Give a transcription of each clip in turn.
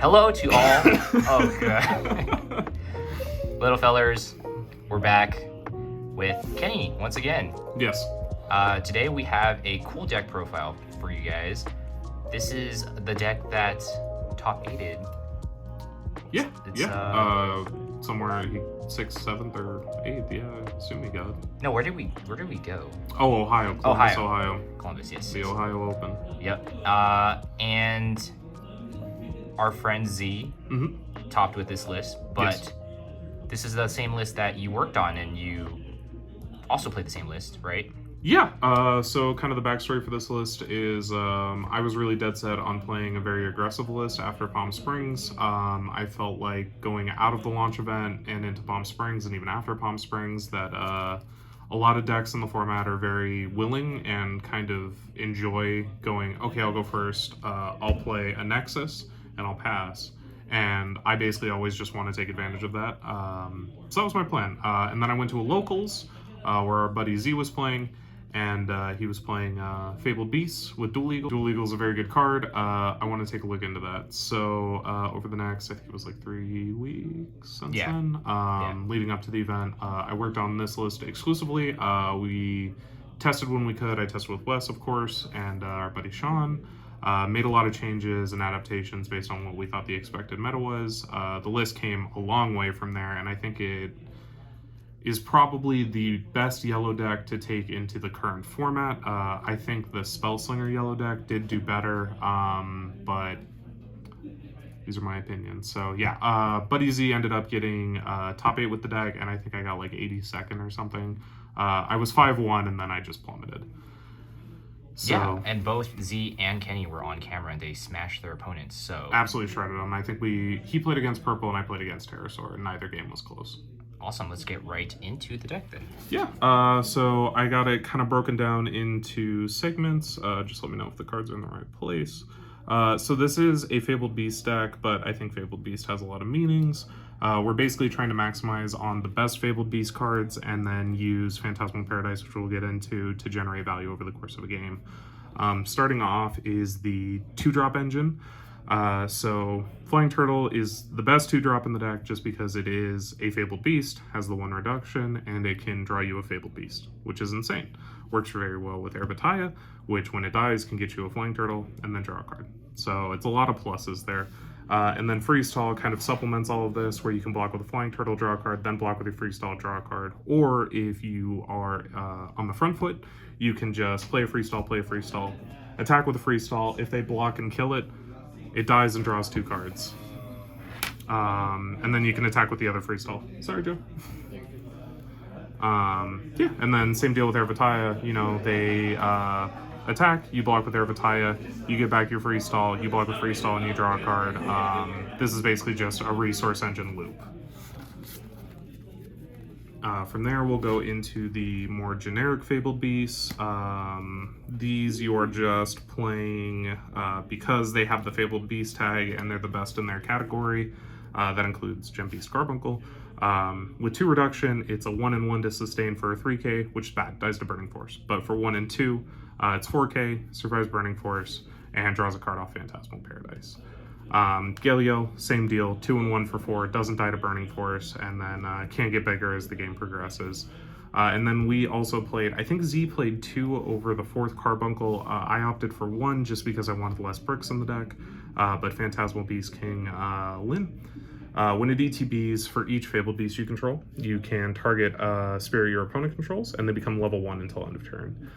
hello to all. Oh, God. Little fellers, we're back with Kenny once again. Yes. Today we have a cool deck profile for you guys. This is the deck that top 8'd. Yeah, somewhere 6th, 7th, or 8th. Yeah, I assume he got. No, where did we go? Oh, Ohio. Ohio. Columbus, yes. The Ohio Open. Yep. And our friend Z topped with this list, but this is the same list that you worked on, and you also played the same list, right? Yeah, so kind of the backstory for this list is I was really dead set on playing a very aggressive list after Palm Springs. I felt like going out of the launch event and into Palm Springs and even after Palm Springs that a lot of decks in the format are very willing and kind of enjoy going, okay, I'll go first, I'll play a Nexus and I'll pass. And I basically always just want to take advantage of that. So that was my plan. And then I went to a locals where our buddy Z was playing. And he was playing Fable Beast with Dual Eagle. Dual Eagle is a very good card. I want to take a look into that. So over the next, I think it was like 3 weeks since then, leading up to the event, I worked on this list exclusively. We tested when we could. I tested with Wes, of course, and our buddy Sean. Made a lot of changes and adaptations based on what we thought the expected meta was. The list came a long way from there, and I think it is probably the best yellow deck to take into the current format. I think the Spellslinger yellow deck did do better, but these are my opinions. So yeah, Buddy Z ended up getting top 8 with the deck, and I think I got like 82nd or something. I was 5-1, and then I just plummeted. So, yeah, and both Z and Kenny were on camera, and they smashed their opponents. So absolutely shredded them. I think he played against Purple, and I played against Pterosaur, and neither game was close. Awesome, let's get right into the deck then. Yeah, so I got it kind of broken down into segments. Just let me know if the cards are in the right place. So this is a Fabled Beast deck, but I think Fabled Beast has a lot of meanings. We're basically trying to maximize on the best Fabled Beast cards and then use Phantasmal Paradise, which we'll get into, to generate value over the course of a game. Starting off is the 2-drop engine. So Flying Turtle is the best 2-drop in the deck just because it is a Fabled Beast, has the 1 reduction, and it can draw you a Fabled Beast, which is insane. Works very well with Airavatah, which when it dies can get you a Flying Turtle and then draw a card. So it's a lot of pluses there. And then Freezstal kind of supplements all of this, where you can block with a Flying Turtle, draw a card, then block with a Freezstal, draw a card. Or if you are on the front foot, you can just play a Freezstal, attack with a Freezstal. If they block and kill it, it dies and draws 2 cards. And then you can attack with the other Freezstal. Sorry, Joe. Yeah, and then same deal with Airavatah. You know, they attack, you block with Airavatah, you get back your Freezstal, you block with Freezstal, and you draw a card. This is basically just a resource engine loop. From there, we'll go into the more generic Fabled Beasts. These you are just playing because they have the Fabled Beast tag and they're the best in their category. That includes Gembeast Carbulc. With 2 reduction, it's a 1 and 1 to sustain for a 3k, which is bad, dies to Burning Force. But for 1 and 2, it's 4k, survives Burning Force, and draws a card off Phantasmal Paradise. Gale Yale, same deal, 2 and 1 for 4, doesn't die to Burning Force, and then can get bigger as the game progresses. And then we also played, I think Z played 2 over the 4th Carbuncle. I opted for 1 just because I wanted less bricks in the deck, but Phantasmal Beast King Liin. When it ETBs, for each Fabled Beast you control, you can target a spirit your opponent controls, and they become level 1 until end of turn.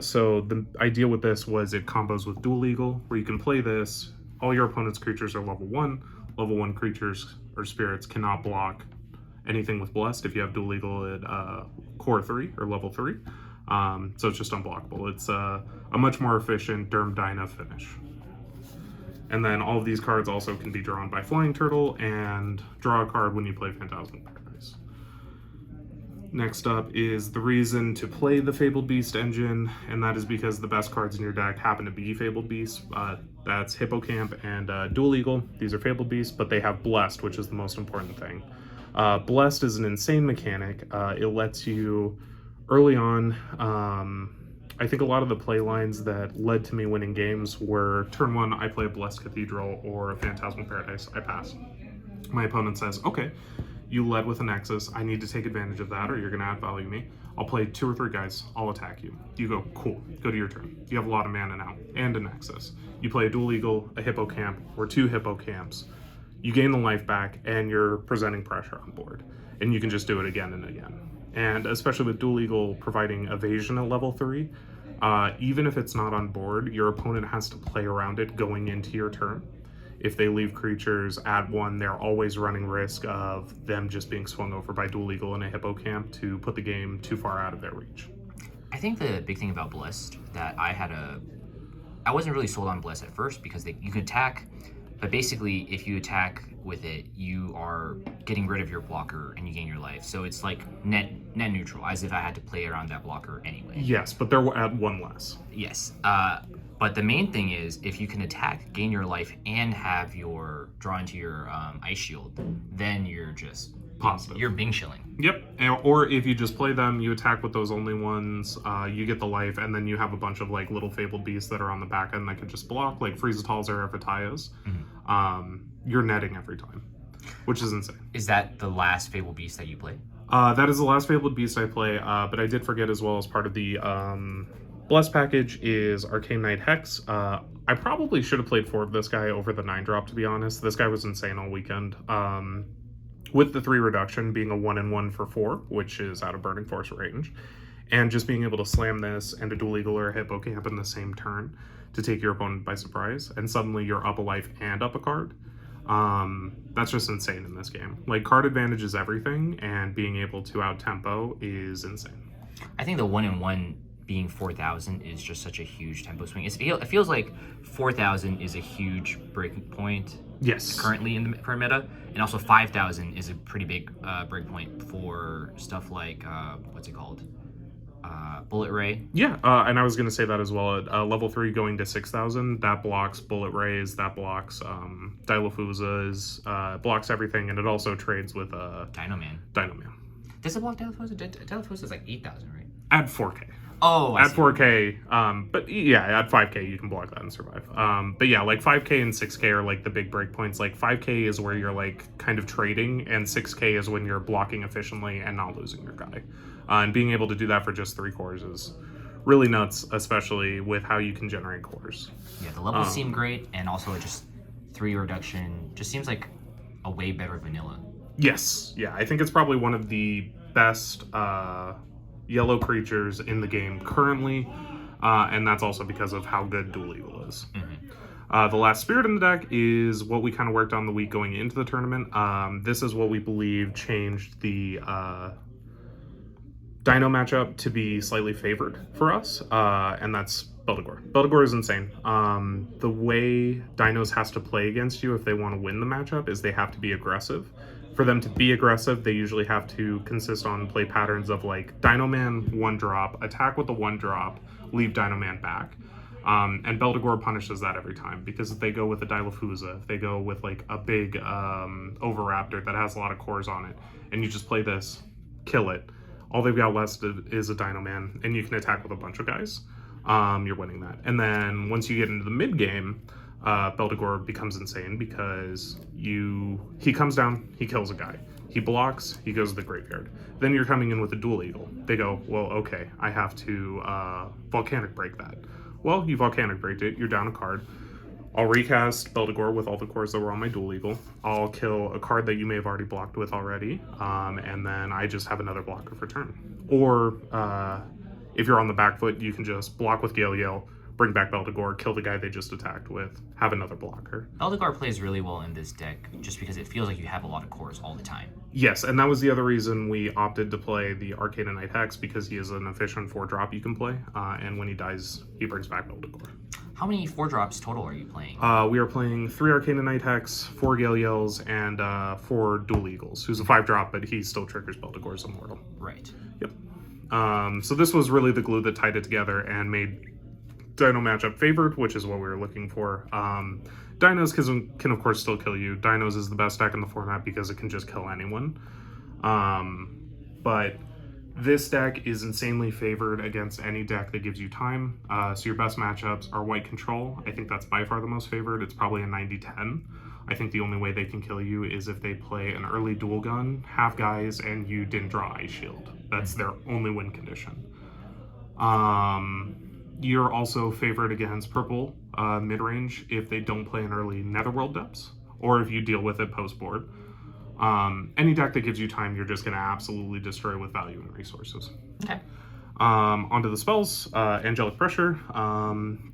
So the idea with this was it combos with Dual Eagle, where you can play this. All your opponent's creatures are level 1. Level 1 creatures or spirits cannot block anything with Blessed if you have Dual Eagle at core 3 or level 3. So it's just unblockable. It's a much more efficient Derm Dyna finish. And then all of these cards also can be drawn by Flying Turtle and draw a card when you play Phantasmal Paradise. Next up is the reason to play the Fabled Beast engine, and that is because the best cards in your deck happen to be Fabled Beasts. That's Hippocamp and Dual Eagle. These are Fabled Beasts, but they have Blessed, which is the most important thing. Blessed is an insane mechanic. It lets you, early on, I think a lot of the play lines that led to me winning games were turn 1, I play a Blessed Cathedral or a Phantasmal Paradise, I pass. My opponent says, okay, you led with a Nexus, I need to take advantage of that or you're going to outvalue me. I'll play 2 or 3 guys, I'll attack you. You go, cool, go to your turn. You have a lot of mana now, and a Nexus. You play a Dual Eagle, a Hippocamp, or 2 Hippocamps. You gain the life back, and you're presenting pressure on board. And you can just do it again and again. And especially with Dual Eagle providing evasion at level 3, even if it's not on board, your opponent has to play around it going into your turn. If they leave creatures at 1, they're always running risk of them just being swung over by Dual Eagle and a Hippocamp to put the game too far out of their reach. I think the big thing about Blessed that I wasn't really sold on Blessed at first because you can attack, but basically if you attack with it, you are getting rid of your blocker and you gain your life. So it's like net neutral, as if I had to play around that blocker anyway. Yes, but they're at 1 less. Yes. But the main thing is, if you can attack, gain your life, and have your draw into your ice shield, then you're just positive. You're Bing shilling. Yep. Or if you just play them, you attack with those only ones, you get the life, and then you have a bunch of like little Fable Beasts that are on the back end that can just block, like Freezstal's or Airavatah's. You're netting every time, which is insane. Is that the last Fable Beast that you play? That is the last Fabled Beast I play, but I did forget as well as part of the Blessed package is Arcana Knight Hex. I probably should have played 4 of this guy over the 9-drop, to be honest. This guy was insane all weekend. With the 3 reduction being a 1/1 for 4, which is out of Burning Force range, and just being able to slam this and a Dual Eagle or a Hippocamp in the same turn to take your opponent by surprise, and suddenly you're up a life and up a card. That's just insane in this game. Like, card advantage is everything, and being able to out-tempo is insane. I think the 1/1 being 4,000 is just such a huge tempo swing. It feels like 4,000 is a huge breaking point. Yes. Currently in the current meta, and also 5,000 is a pretty big break point for stuff like what's it called, Bullet Ray. Yeah, and I was going to say that as well. At level 3 going to 6,000, that blocks Bullet Rays, that blocks Dilafuzas, blocks everything, and it also trades with Dino Man. Does it block Dilafuza? Dilafuza is like 8,000, right? At 4K. Oh, at 4K, but yeah, at 5K you can block that and survive. But yeah, like 5K and 6K are like the big breakpoints. Like 5K is where you're like kind of trading, and 6K is when you're blocking efficiently and not losing your guy. And being able to do that for just 3 cores is really nuts, especially with how you can generate cores. Yeah, the levels seem great, and also just 3 reduction just seems like a way better vanilla. Yes, yeah, I think it's probably one of the best yellow creatures in the game currently, and that's also because of how good Dual Eagle is. The last spirit in the deck is what we kind of worked on the week going into the tournament. This is what we believe changed the Dino matchup to be slightly favored for us, and that's Beldegor. Beldegor is insane. The way Dinos has to play against you if they want to win the matchup is they have to be aggressive. For them to be aggressive, they usually have to consist on play patterns of like Dino Man 1-drop, attack with the 1-drop, leave Dino Man back. And Beldegor punishes that every time, because if they go with a Dilafuza, if they go with like a big Oviraptor that has a lot of cores on it, and you just play this, kill it, all they've got left is a Dino Man, and you can attack with a bunch of guys, you're winning that. And then once you get into the mid game, Beldegor becomes insane because he comes down, he kills a guy, he blocks, he goes to the graveyard. Then you're coming in with a Dual Eagle. They go, well, okay, I have to Volcanic Break that. Well, you Volcanic Breaked it, you're down a card. I'll recast Beldegor with all the cores that were on my Dual Eagle. I'll kill a card that you may have already blocked with already, and then I just have another blocker for turn. Or if you're on the back foot, you can just block with Gale Yale, bring back Beldegor, kill the guy they just attacked with, have another blocker. Beldegor plays really well in this deck just because it feels like you have a lot of cores all the time. Yes, and that was the other reason we opted to play the Arcana Knight Hex, because he is an efficient 4-drop you can play, and when he dies, he brings back Beldegor. How many 4-drops total are you playing? We are playing 3 Arcana Knight Hex, 4 Gale Yales, and 4 Dual Eagles, who's a 5-drop, but he still triggers Beldegor's Immortal. Right. Yep. So this was really the glue that tied it together and made Dino matchup favored, which is what we were looking for. Dinos can of course still kill you. Dinos is the best deck in the format because it can just kill anyone. But This deck is insanely favored against any deck that gives you time. So your best matchups are White Control. I think that's by far the most favored. It's probably a 90-10. I think the only way they can kill you is if they play an early dual gun, half guys, and you didn't draw Ice Shield. That's their only win condition. You're also favored against purple mid-range if they don't play an early Netherworld Depths, or if you deal with it post-board. Any deck that gives you time, you're just going to absolutely destroy with value and resources. Okay. Onto the spells. Angelic Pressure.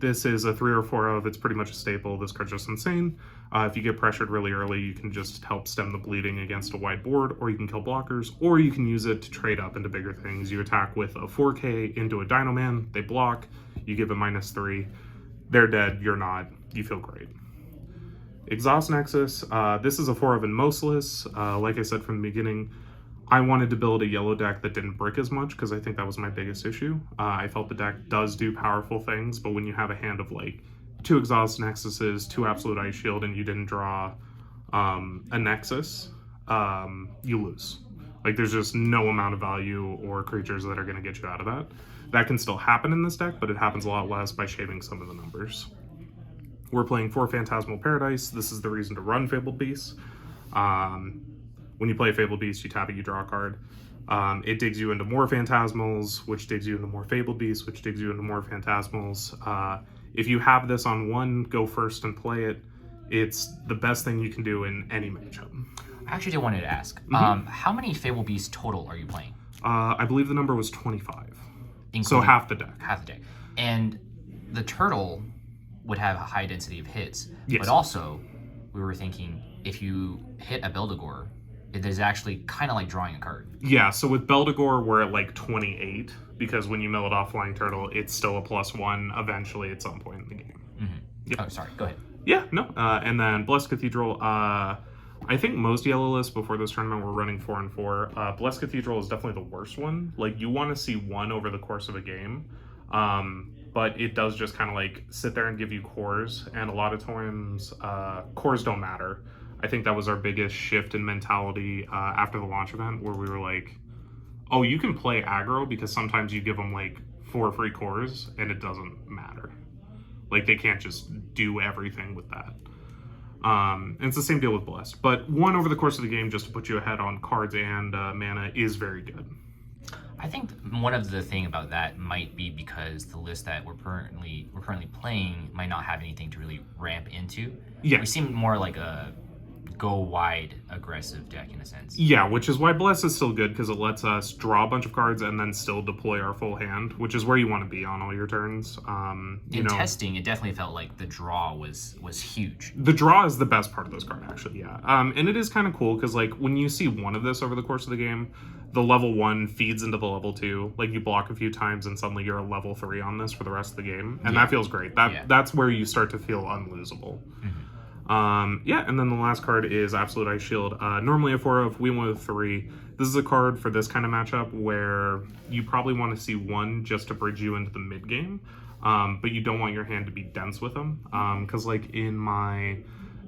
This is a 3 or 4 of. It's pretty much a staple. This card's just insane. If you get pressured really early, you can just help stem the bleeding against a wide board, or you can kill blockers, or you can use it to trade up into bigger things. You attack with a 4K into a Dino Man. They block. You give it -3. They're dead. You're not. You feel great. Exhaust Nexus. This is a 4 of in most lists. Like I said from the beginning, I wanted to build a yellow deck that didn't brick as much because I think that was my biggest issue. I felt the deck does do powerful things, but when you have a hand of like 2 Exhaust Nexuses, 2 Absolute Ice Shield, and you didn't draw a Nexus, you lose. Like there's just no amount of value or creatures that are going to get you out of that. That can still happen in this deck, but it happens a lot less by shaving some of the numbers. We're playing 4 Phantasmal Paradise. This is the reason to run Fable Beast. When you play Fable Beast, you tap it, you draw a card. It digs you into more Phantasmals, which digs you into more Fable Beasts, which digs you into more Phantasmals. If you have this on one, go first and play it. It's the best thing you can do in any matchup. I actually did wanted to ask, how many Fable Beasts total are you playing? I believe the number was 25. Including so half the deck. Half the deck. And the turtle would have a high density of hits, yes. But also we were thinking if you hit a Beldegor, it is actually kind of like drawing a card. Yeah, so with Beldegor, we're at like 28, because when you mill it off Flying Turtle, it's still a +1 eventually at some point in the game. Yep. Oh, sorry, go ahead. Yeah, no. And then Blessed Cathedral, I think most yellow lists before this tournament were running 4 and 4. Blessed Cathedral is definitely the worst one. Like, you want to see one over the course of a game, but it does just kind of like sit there and give you cores, and a lot of times cores don't matter. I think that was our biggest shift in mentality after the launch event, where we were like, oh, you can play aggro because sometimes you give them like 4 free cores and it doesn't matter. Like, they can't just do everything with that. And it's the same deal with Blessed. But one over the course of the game, just to put you ahead on cards and mana, is very good. I think one of the thing about that might be because the list that we're currently playing might not have anything to really ramp into. Yeah. We seem more like a go wide aggressive deck in a sense. Yeah, which is why Bless is still good, because it lets us draw a bunch of cards and then still deploy our full hand, which is where you want to be on all your turns. In testing, it definitely felt like the draw was huge. The draw is the best part of this card, actually, yeah. And it is kind of cool, because like when you see one of this over the course of the game, the level 1 feeds into the level 2. Like, you block a few times and suddenly you're a level 3 on this for the rest of the game. And that feels great. That's where you start to feel unlosable. Yeah, and then the last card is Absolute Ice Shield. Normally a 4 of, we went with 3. This is a card for this kind of matchup where you probably want to see 1 just to bridge you into the mid game, but you don't want your hand to be dense with them. Because like in my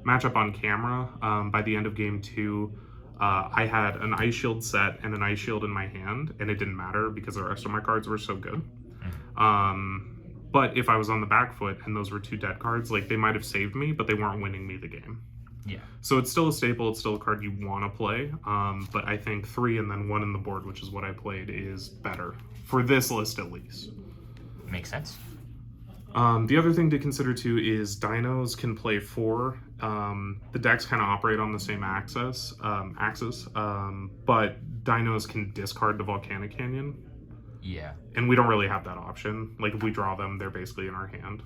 matchup on camera, by the end of game 2, I had an Ice Shield set and an Ice Shield in my hand, and it didn't matter because the rest of my cards were so good. But if I was on the back foot and those were 2 dead cards, like, they might have saved me, but they weren't winning me the game. Yeah. So it's still a staple. It's still a card you want to play. But I think 3 and then 1 in the board, which is what I played, is better. For this list, at least. Makes sense. The other thing to consider, too, is dinos can play 4. The decks kind of operate on the same axis, but dinos can discard the Volcanic Canyon. Yeah. And we don't really have that option. Like, if we draw them, they're basically in our hand.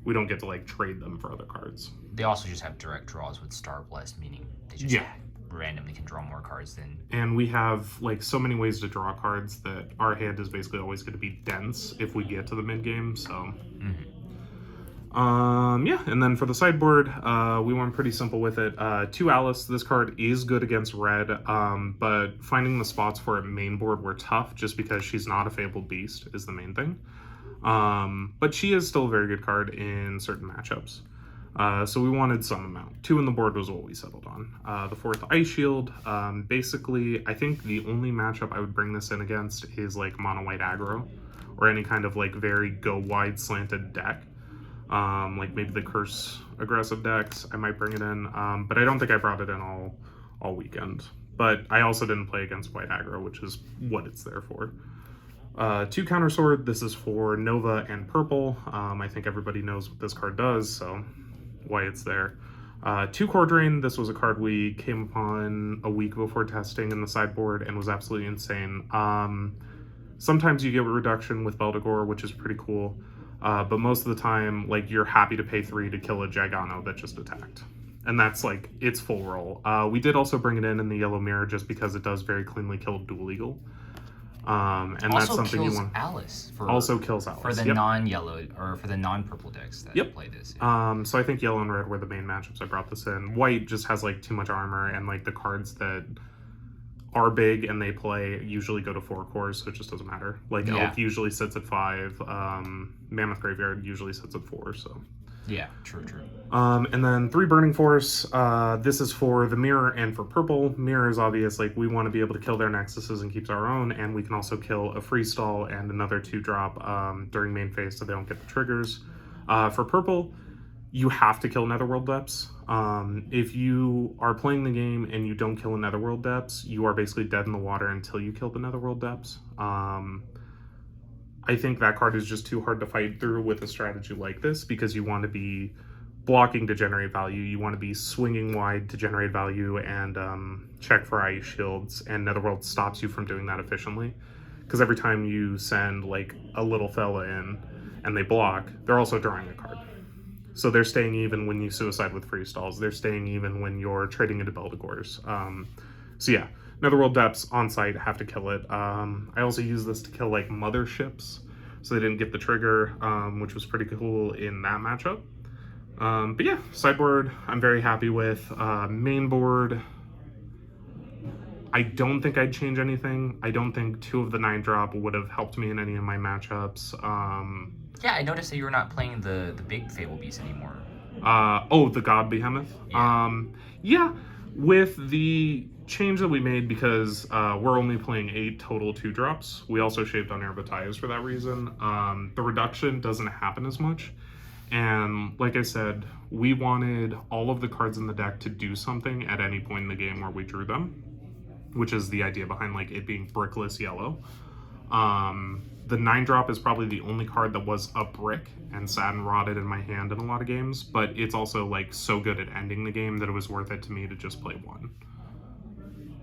We don't get to, like, trade them for other cards. They also just have direct draws with Star Blessed, meaning they just randomly can draw more cards than... And we have, like, so many ways to draw cards that our hand is basically always going to be dense if we get to the mid-game, so... Yeah, and then for the sideboard, we went pretty simple with it. 2 Alice, this card is good against red, but finding the spots for it main board were tough just because she's not a Fable Beast is the main thing. But she is still a very good card in certain matchups. So we wanted some amount. 2 in the board was what we settled on. The 4th Ice Shield. Basically, I think the only matchup I would bring this in against is like mono white aggro, or any kind of like very go wide slanted deck. Like maybe the curse aggressive decks, I might bring it in. But I don't think I brought it in all weekend. But I also didn't play against white aggro, which is what it's there for. 2 Counter Sword. This is for Nova and Purple. I think everybody knows what this card does, so why it's there. 2 Core Drain. This was a card we came upon a week before testing in the sideboard and was absolutely insane. Sometimes you get a reduction with Beldegor, which is pretty cool, but most of the time, like, you're happy to pay 3 to kill a Gigano that just attacked. And that's like its full roll. We did also bring it in the Yellow Mirror just because it does very cleanly kill Dual Eagle. And also that's something kills you want. Alice. Also kills Alice for the non-yellow or for the non-purple decks that play this. Yeah. So I think yellow and red were the main matchups I brought this in. White just has like too much armor, and like the cards that are big and they play usually go to 4 cores, so it just doesn't matter. Like Elk usually sits at 5. Mammoth Graveyard usually sits at 4. So. Yeah, true. And then 3 Burning Force. This is for the Mirror and for Purple. Mirror is obvious, like we want to be able to kill their Nexuses and keeps our own, and we can also kill a Freezstal and another 2-drop during main phase so they don't get the triggers. For Purple, you have to kill Netherworld Depths. If you are playing the game and you don't kill a Netherworld Depths, you are basically dead in the water until you kill the Netherworld Depths. I think that card is just too hard to fight through with a strategy like this, because you want to be blocking to generate value, you want to be swinging wide to generate value, and check for ice shields, and Netherworld stops you from doing that efficiently. Because every time you send like a little fella in and they block, they're also drawing a card. So they're staying even when you suicide with Freezstalls, they're staying even when you're trading into Beldegors. So yeah. Netherworld Depths on site, have to kill it. I also use this to kill like motherships, so they didn't get the trigger, which was pretty cool in that matchup. But yeah, sideboard I'm very happy with. Main board, I don't think I'd change anything. I don't think 2 of the 9-drop would have helped me in any of my matchups. Yeah, I noticed that you were not playing the big Fable Beast anymore. The God Behemoth. Yeah, with the change that we made, because we're only playing 8 total 2-drops. We also shaved on Airavatahs for that reason. The reduction doesn't happen as much. And like I said, we wanted all of the cards in the deck to do something at any point in the game where we drew them, which is the idea behind like it being brickless yellow. The 9-drop is probably the only card that was a brick and sat and rotted in my hand in a lot of games, but it's also like so good at ending the game that it was worth it to me to just play 1.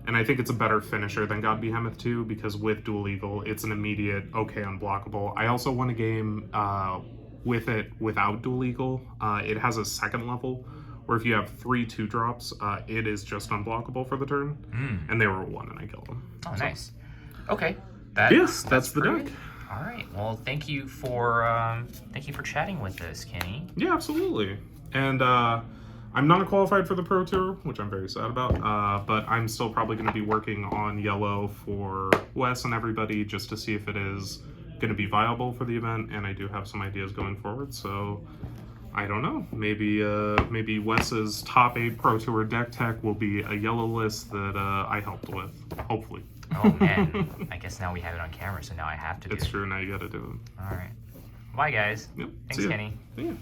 And I think it's a better finisher than God Behemoth 2, because with Dual Eagle, it's an immediate, okay, unblockable. I also won a game with it without Dual Eagle. It has a 2nd level, where if you have 3 2-drops, it is just unblockable for the turn. And they were 1 and I killed them. Oh, so. Nice. Okay. That's the deck. All right. Well, thank you for chatting with us, Kenny. Yeah, absolutely. And I'm not qualified for the Pro Tour, which I'm very sad about, but I'm still probably going to be working on yellow for Wes and everybody, just to see if it is going to be viable for the event, and I do have some ideas going forward, so I don't know. Maybe Wes's top 8 Pro Tour deck tech will be a yellow list that I helped with, hopefully. Oh man, I guess now we have it on camera, so now I have to do it. It's true, now you gotta do it. All right. Bye guys. Yep. Thanks, Kenny. Yeah.